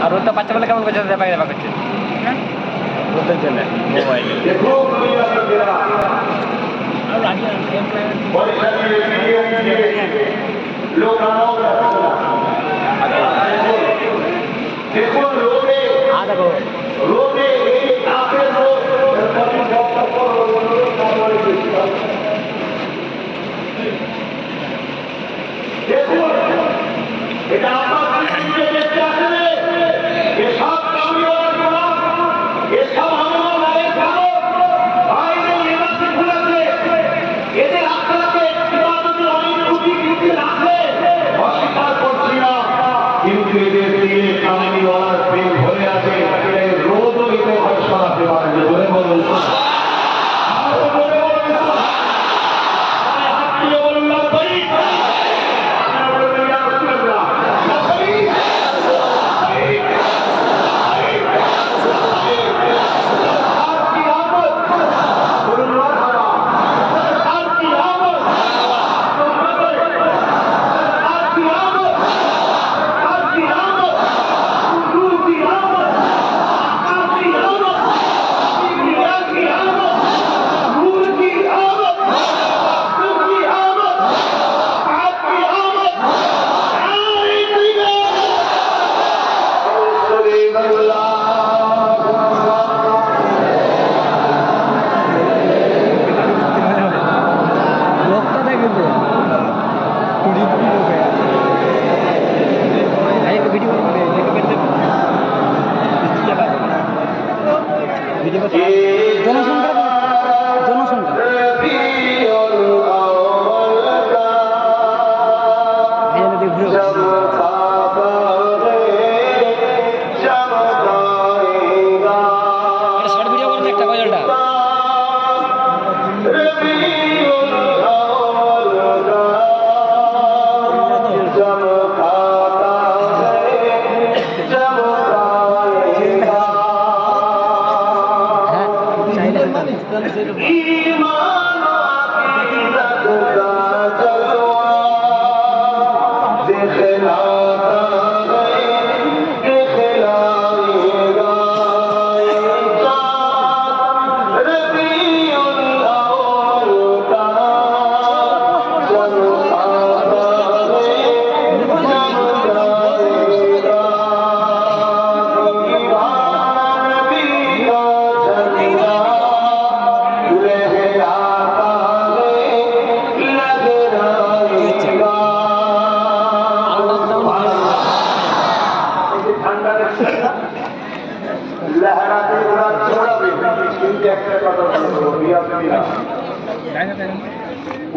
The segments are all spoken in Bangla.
আর রোদটা বাচ্চা বলে কেমন করছে দেখা যাবা করছে রোদের জন্য মোবাইল কিন্তু এদের দিয়ে কামিনীওয়ালার প্রেম ভরে আছে রোদও এদের হয় সরাতে পারে না ধরে বলুন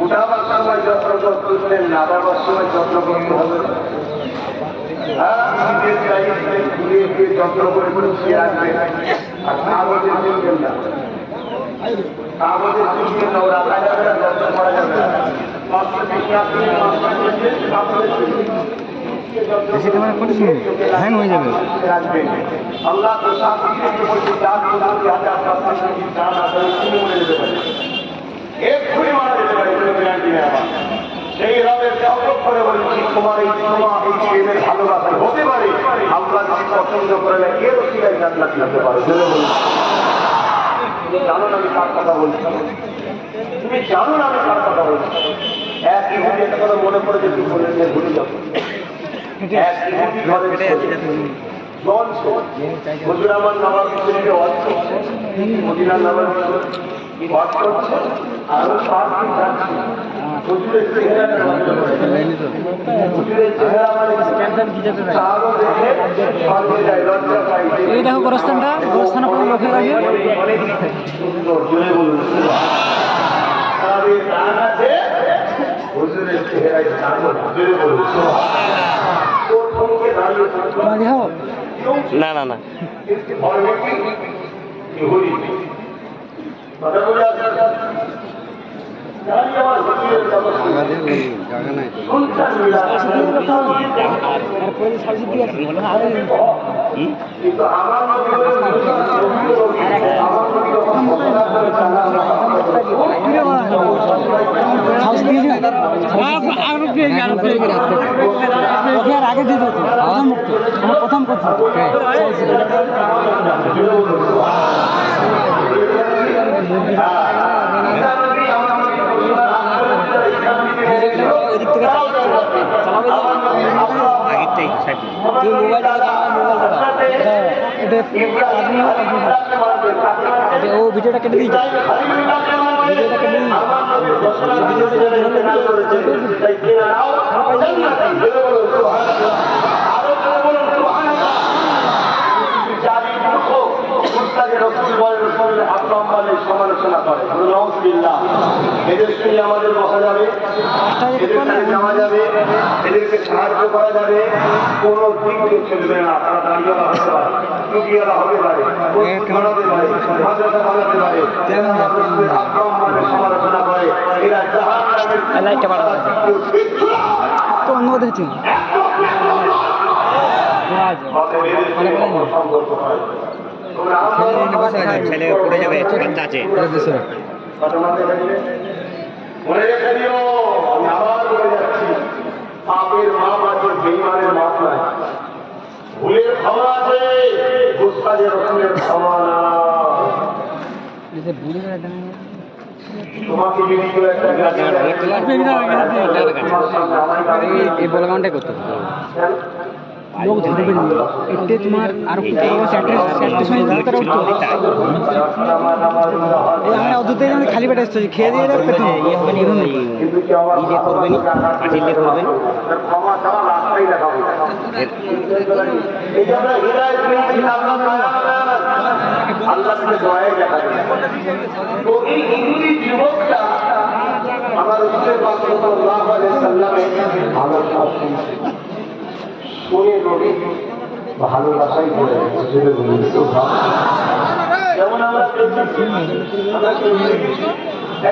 উঠাবার সময় যত্ন করতেন নামাবার সময় যত্ন করতে হবে যত্ন করে গুছিয়ে রাখবে আর কাগজে চলবেন না কাগজে চলবেন না ওরা যাবে না যত্ন করা যাবে না হ্যাং হয়ে যাবে আল্লাহ এক্ষুনি মারা যেতে পারে গ্যারান্টি নেই আমার সেই রবের চকর করে বলছি তোমার এই প্রেমের ভালোবাসা হতে পারে আল্লাহ পছন্দ করে না এর অসুবিধায় জান্নাত দিতে পারো জেনে বলছি তুমি জানো না আমি কার কথা বলছি তুমি জানো না আমি কার কথা বলছি এক ইহুদি একটা কথা মনে পড়ে যে তুমি বলে নিয়ে ভুলে যাবো এক ইহুদি হুজুর আমার নামাজ মদিনার নামাজ আরো 5 দিন যাচ্ছে হুজুরের চেহারা এই দেখো গোরস্থানটা গোরস্থানে কোনো লোকের আগে হুজুরের চেহারায় না না না দাঁড়িয়ে আমার হুজুরের ব্যবস্থা শুনছেন কিন্তু আমার নবী বলেন, আমার নবী যখন ঘোষণা করে আগে দিয়ে দিত প্রথম কথা ও ভিডিওটা কেটে দিয়েছে ভিডিওটা কেটে সমালোচনা করে এদেরকে আমাদের বসা যাবে, এদেরকে যাওয়া যাবে, এদেরকে সাহায্য করা যাবে, কোন দিক চলবে না। তারা দাঁড়িয়েওয়ালা হতে পারে, টুপিওয়ালা হতে পারে, বানাতে পারে, মাদ্রাসা বানাতে পারে, সমালোচনা করে। এরা তো অন্য দেখছি ছেলে পড়ে যাবে, বাচ্চা আছে। মনে রেখে দিও, আমি আবার বলে যাচ্ছি, পাপের মাপ আছে, বেঈমানের মাপ নাই। ভুলের ক্ষমা আছে, গোস্তাদের রসুলের ক্ষমা না। তোমাকে যদি কেউ একটা এই বলগানটাই করতে লোক ধরবে এতে তোমার আর আমরা অযথাই যেমন খালি পেটে এসেছি খেয়ে দিয়ে যাবে পেছনে ইয়ে হবে না নিজে করবেন পাঠিয়ে করবেন ক্ষমা ছাড়া রাস্তাই দেখাবো। এই জন্য হৃদয় আল্লাহ থেকে দয়াই দেখা যায়। তো এই হিন্দু যুবকটা আমার রসুলের পাক সাল্লাল্লাহু আলাইহি সাল্লামে আলোচনা শুনছে, শুনে নবী ভালোবাসাই করে যেমন আমরা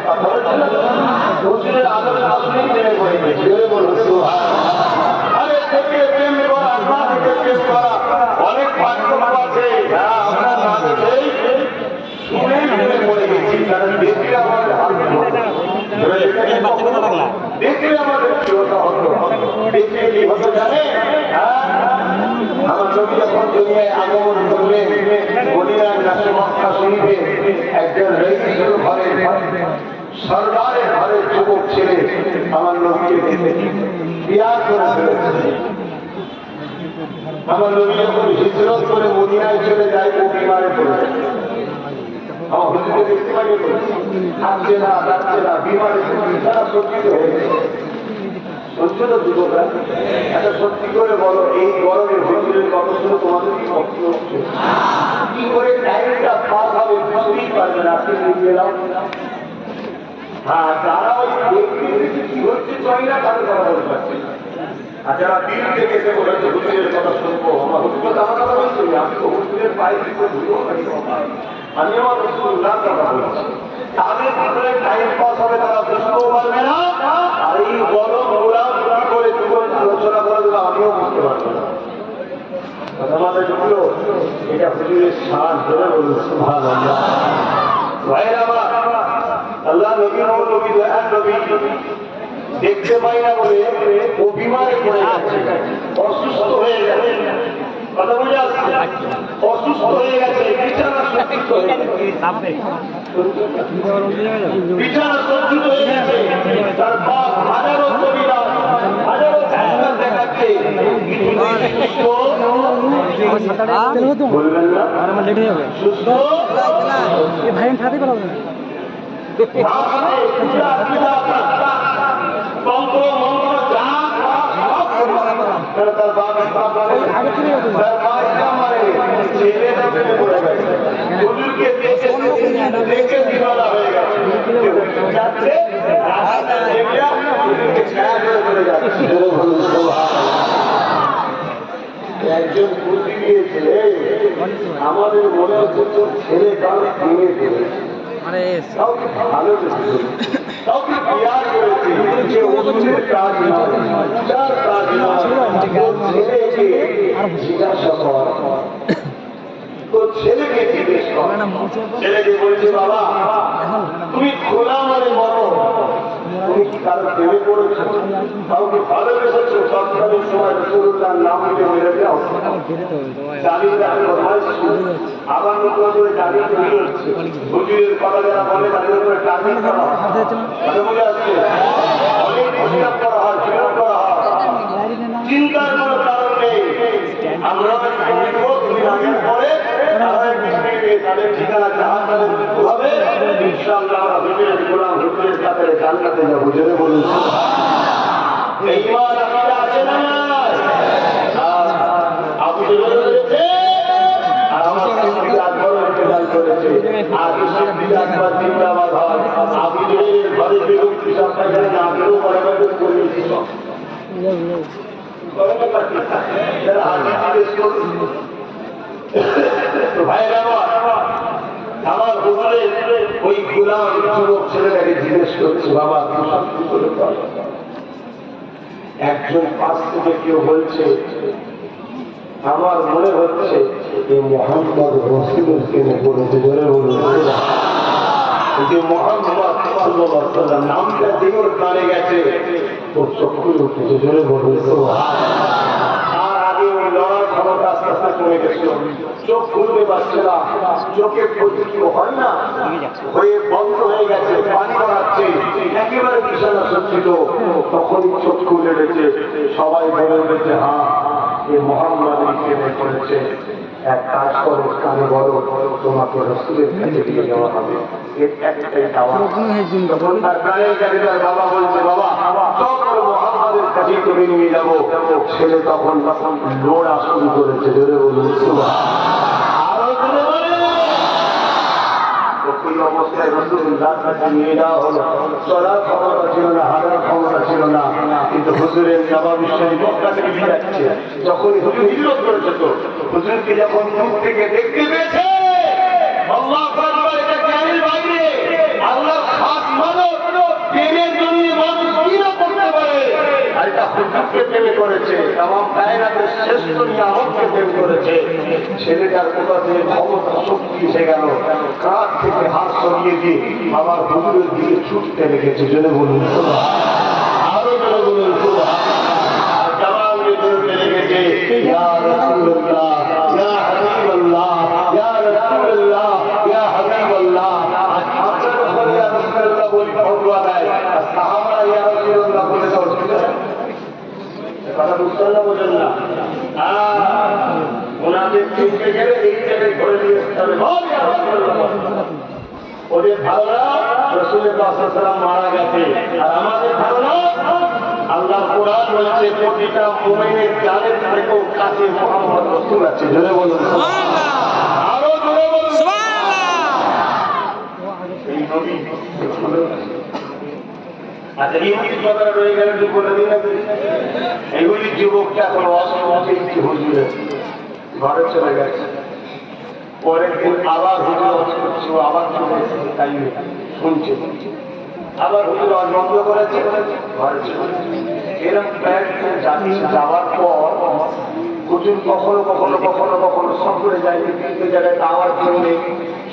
কথা বলছিলাম রসুলের আলোচনা শুনেই প্রেমে পড়ে গেছে। আরে থেকে প্রেম করা, না থেকে প্রেম করা অনেক পার্থক্য আছে। আমরা না দেখেই শুনেই প্রেমে পড়ে গেছি, কারণ দেখলে আমাদের দেখলে আমাদের প্রিয়তা হতো। দেখলে কি হতো জানে? আমার নবী যখন দুনিয়ায় আগমন করলেন, মদিনার কাছে মক্কা শরীফে একজন রইসের ঘরে সরদারের ঘরে যুবক ছেলে আমার নবীকে বিয়ার করে ফেলেছে। আমার নবী যখন হিজরত করে মদিনায় চলে যায়, ও বিমারে পড়েছে। আমার হুজুরকে দেখতে পাই থাকছে না, যাচ্ছে না, বিমারে তারা সজ্জিত হয়ে গেছে। সহ্য তো যুবকরা, একটা সত্যি করে বলো, এই গরমে হুজুরের কথা শুনে তোমাদের কি কষ্ট হচ্ছে? কি করে টাইমটা পার হবে বুঝতেই পারবে না। আপনি নিয়ে এলাম, হ্যাঁ, যারা ওই দেখতে কি হচ্ছে চাই না, তাদের কথা বলতে পারছে। আর যারা দিন থেকে এসে বলেছে হুজুরের কথা শুনবো, আমার হুজুর আমার কথা বলছি, আমি তো হুজুরের পায়ে দিতে ভুলবো না, আমি আমার রসুল্লাহর কথা বলছি। তাদের ভিতরে টাইম পাস হবে, তারা বুঝতেও পারবে না। আর এই গরম ওরা কি করে জীবন আলোচনা করে দেবে, আমিও বুঝতে পারবো না। আমাদের ঢুকলো, এটা হুজুরের শান ধরে বলুন সুবহানাল্লাহ। ভাইয়ের আমার, আল্লাহ নবী নবী দয়ার নবী দেখতে পাই না বলে ও বিমারে পড়ে যাচ্ছে, অসুস্থ হয়ে গেছে। কথা বুঝে আসছে? অসুস্থ হয়ে গেছে, বিছানা সজ্জিত হয়ে গেছে, বিছানা সজ্জিত হয়ে গেছে। তার পাশ হাজারো কবিরা, হাজারো ডাক্তার দেখাচ্ছে, বলবেন না আমার লেট হয়ে যাবে সুস্থ ভাই আমি খাতে পারবো না তন্ত্র মন্ত্র যা তার বাপ আগে চলে যাবো তার মা ইসলাম মানে ছেলেটা প্রেমে পড়ে গেছে, হুজুরকে দেখে দিওয়ানা হয়ে গেছে। যাচ্ছে রাস্তা দেখলে হুজুরকে ছায়া করে চলে যাচ্ছে। একজন বুদ্ধি দিয়েছে, আমাদের মনে হচ্ছে তোর ছেলে কাল ভেঙে ফেলেছে, মানে ভালো কাউকে বিয়ার করেছে যে ওষুধের কাজ নয়, যার কাজ নয়, তোর ছেলেকে জিজ্ঞাসা কর, তোর ছেলেকে জিজ্ঞেস কর। ছেলেকে বলছে বাবা তুমি খোলা মানে মরো, তুমি কি কারো প্রেমে পড়েছো, কাউকে ভালোবেসেছো, তৎকালীন সময় রসুলুল্লাহর নাম নিয়ে মেরে যাও, দাঁড়িয়ে কোথায় ছিল, আবার নতুন করে দাঁড়িয়ে তৈরি হচ্ছে, হুজুরের কথা যারা বলে তাদের উপরে টার্গেট করা হয়, কথা বুঝে আসছে, অনেক হিসাব করা হয়, জোর করা হয়, চিন্তার কোনো কারণ নেই। আমরা তুমি আগের পরে তাদের ঠিকানা জাহাজ তাদের মৃত্যু হবে, ইনশাআল্লাহ আমরা হুজুরের গোলাম হুজুরের কাছে জান্নাতে যাবো, জোরে বলুন এই ঈমান আমাদের আছে না নাই? আর আবু জেহেল রয়েছে আর আমার সিদ্দিক আকবর ইন্তেজাল করেছে, আর সিদ্দিক আকবর জিন্দাবাদ হয়। আবু জেহেলের ঘরে বেগম কিশোর সাহেবের নামেরও পরিবর্তন করে দিয়েছিল, আমার হুজুরের ওই গোলাম যুবক ছেলেটাকে জিজ্ঞেস করছে বাবা একজন পাশ থেকে কেউ বলছে আমার মনে হচ্ছে যে মোহাম্মদ রসুলের প্রেমে পড়েছে, জোরে বলুন যে মোহাম্মদ সাল্লাল্লাহু আলাইহি ওয়াসাল্লাম নামটা দিয়ে ওর কানে গেছে, ওর চক্ষু উঠেছে, জোরে বলুন আর আগে ওর লড়ার ক্ষমতা আস্তে আস্তে কমে গেছিল, চোখ খুলতে পারছে না, চোখের প্রতি কি হয় না হয়ে বন্ধ হয়ে গেছে, পানি বাড়াচ্ছে, একেবারে বিছানা সজ্জিত, তখনই চোখ খুলে গেছে, সবাই বলে উঠেছে হ্যাঁ এ মোহাম্মদের প্রেমে পড়েছে। এক কাজ করো, কানে বলো তোমাকে রসুলের কাছে দিয়ে যাওয়া হবে, এর একটাই দাওয়া। তখন তার কানের কাছে তার বাবা বলছে বাবা চক্র মোহাম্মদের কাছে তুমি নিয়ে যাবো। ছেলে তখন লোড়া শুরু করেছে, জোরে বলুন আরো জোরে বলে ওই অবস্থায় রসুলুল্লাহর কাছে নিয়ে যাওয়া হলো। চলার ক্ষমতা ছিল না, হাঁটার ক্ষমতা ছিল না, কিন্তু হুজুরের নবাবী শরীফ মক্কা থেকে দিয়ে যাচ্ছে, যখন হুজুর হিজরত করেছে তো হুজুরকে যখন দূর থেকে দেখতে পেয়েছে আল্লাহু আকবার, এটা জ্ঞানের বাইরে, আল্লাহর খাস মানব, প্রেমের জন্য মানুষ কি না করতে পারে, আর এটা হুজুরকে প্রেমে করেছে, তামাম কায়নাতের শ্রেষ্ঠ নিয়ামতকে প্রেম করেছে। ছেলেটার কোথা থেকে ক্ষমতা শক্তি এসে গেল, কাঁধ থেকে হাত সরিয়ে দিয়ে আমার হুজুরের দিকে ছুটতে লেগেছে, জোরে বলুন আরো জোরে বলুন আর জামালকে ধরতে লেগেছে ইয়া রাসূলুল্লাহ ইয়া হাবিবাল্লাহ ইয়া রাসূলুল্লাহ ইয়া হাবিবাল্লাহ। আজ আপনার উপরে ইয়া রাসূলুল্লাহ বলি ফতোয়া দেয়, আর সাহাবারা ইয়া রাসূলুল্লাহ বলে দাও, কথা বুঝতে না বোঝেন না, ওনাদের চিনতে গেলে এই জায়গায় ঘরে নিয়ে আসতে হবে। ওদের ধারণা রাসূলুল্লাহ সাল্লাল্লাহু আলাইহি ওয়াসাল্লাম মারা গেছে, আর আমাদের ধারণা আল্লাহ কোরআন বলছে প্রতিটা মুমিনের জানের থেকেও কাছে মুহাম্মদ রাসূল আছে, জোরে বলুন সুবহানাল্লাহ, আরো জোরে বলুন সুবহানাল্লাহ। এই নবী আচ্ছা এই কথা রয়ে গেল যে বলে দিন এইগুলি যুবকটা এখন অসুবিধা হুজুরের ঘরে চলে গেছে, পরের দিন আবার হুজুর করছে, আবার চলে এসেছে, তাই শুনছে, আবার হুজুর বন্ধ করেছে, ঘরে চলে এরকম প্রায় যাওয়ার পর হুজুর কখনো কখনো কখনো কখনো সফরে যায়, বিভিন্ন জায়গায় যাওয়ার জন্য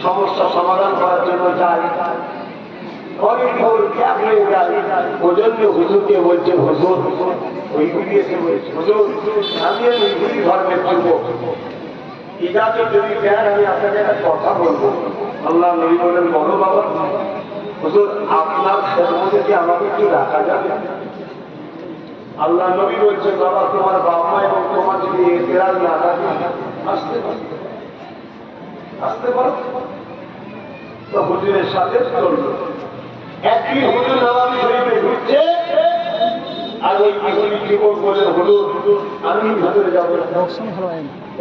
সমস্যা সমাধান করার জন্য যায়, অনেক ভোর ক্যাব হয়ে যায়, ওজন্য হুজুরকে বলছে হুজুর ওইগুলি এসে বলছে হুজুর আমি ওইগুলি ধর্মের যুবক, ইজাজত যদি দেন আমি আপনাকে একটা কথা বলবো। আল্লাহ নবী বলেন বলো বাবা। হুজুর আপনার খেদমতে কি আমাকে কি রাখা যাবে? আল্লাহ নবী বলছেন বাবা তোমার বাবা এবং তোমার যদি এতেরাজ না থাকে আসতে পারো, আসতে পারো। তো হুজুরের সাথে চললো, একদিন হুজুর নবাবী শরীফে ঢুকছে, আর ওই কিশোরী যুবক বলে হুজুর আমি ভিতরে যাবো,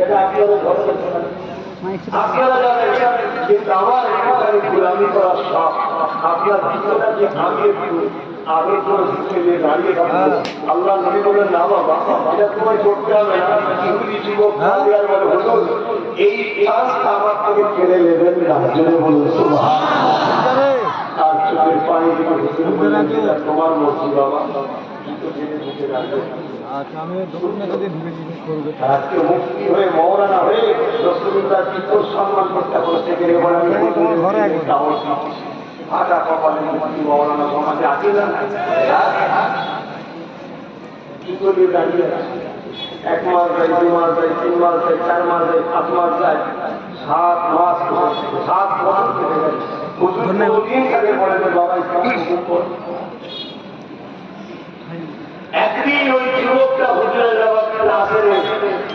এটা আপনাদের ঘরে আপনারা জানেন, কিন্তু আমার এখানে গোলামি করার শখ, আপনার ভিতরটাকে আমি একটু আগের করে ঢুকে দাঁড়িয়ে থাকবো। আল্লাহ নবী বলেন না বাবা এটা তোমায় করতে হবে না, কিশোরী যুবক বলে হুজুর এই চান্সটা আমার থেকে কেড়ে নেবেন না, জোরে বলুন সুবহানাল্লাহ। আর চোখের পানি থেকে হুজুর বললেন, "এটা তোমার মসজিদ বাবা, কিন্তু জেনে বুঝে রাখবে।" আচ্ছা আমি দক্ষিণে যদি ঢুকে জিজ্ঞেস করবো আজকে মুক্তি হয়ে মৌলানা হয়ে রসুলুল্লাহ বিপুল সম্মান করতে হচ্ছে গেলে বলে আমি ঘরে একবার। ভাটা কপালে মুক্তি মৌলানা সমাজে আছে না কি করি দাঁড়িয়ে আছে? 1 মাস যায়, 2 মাস যায়, 3 মাস যায়, 4 মাস যায়, 5 মাস যায়, 7 মাস 7 বছর কেটে যায়। হুজুর কোনদিন তাকে বলে যে বাবা ইসলাম কবুল কর। একদিন ওই যুবকটা হুজুরের জবাব আসে,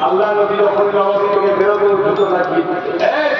আল্লাহ নবী যখন জবাব থেকে বেরোবে উঠতে থাকি, এই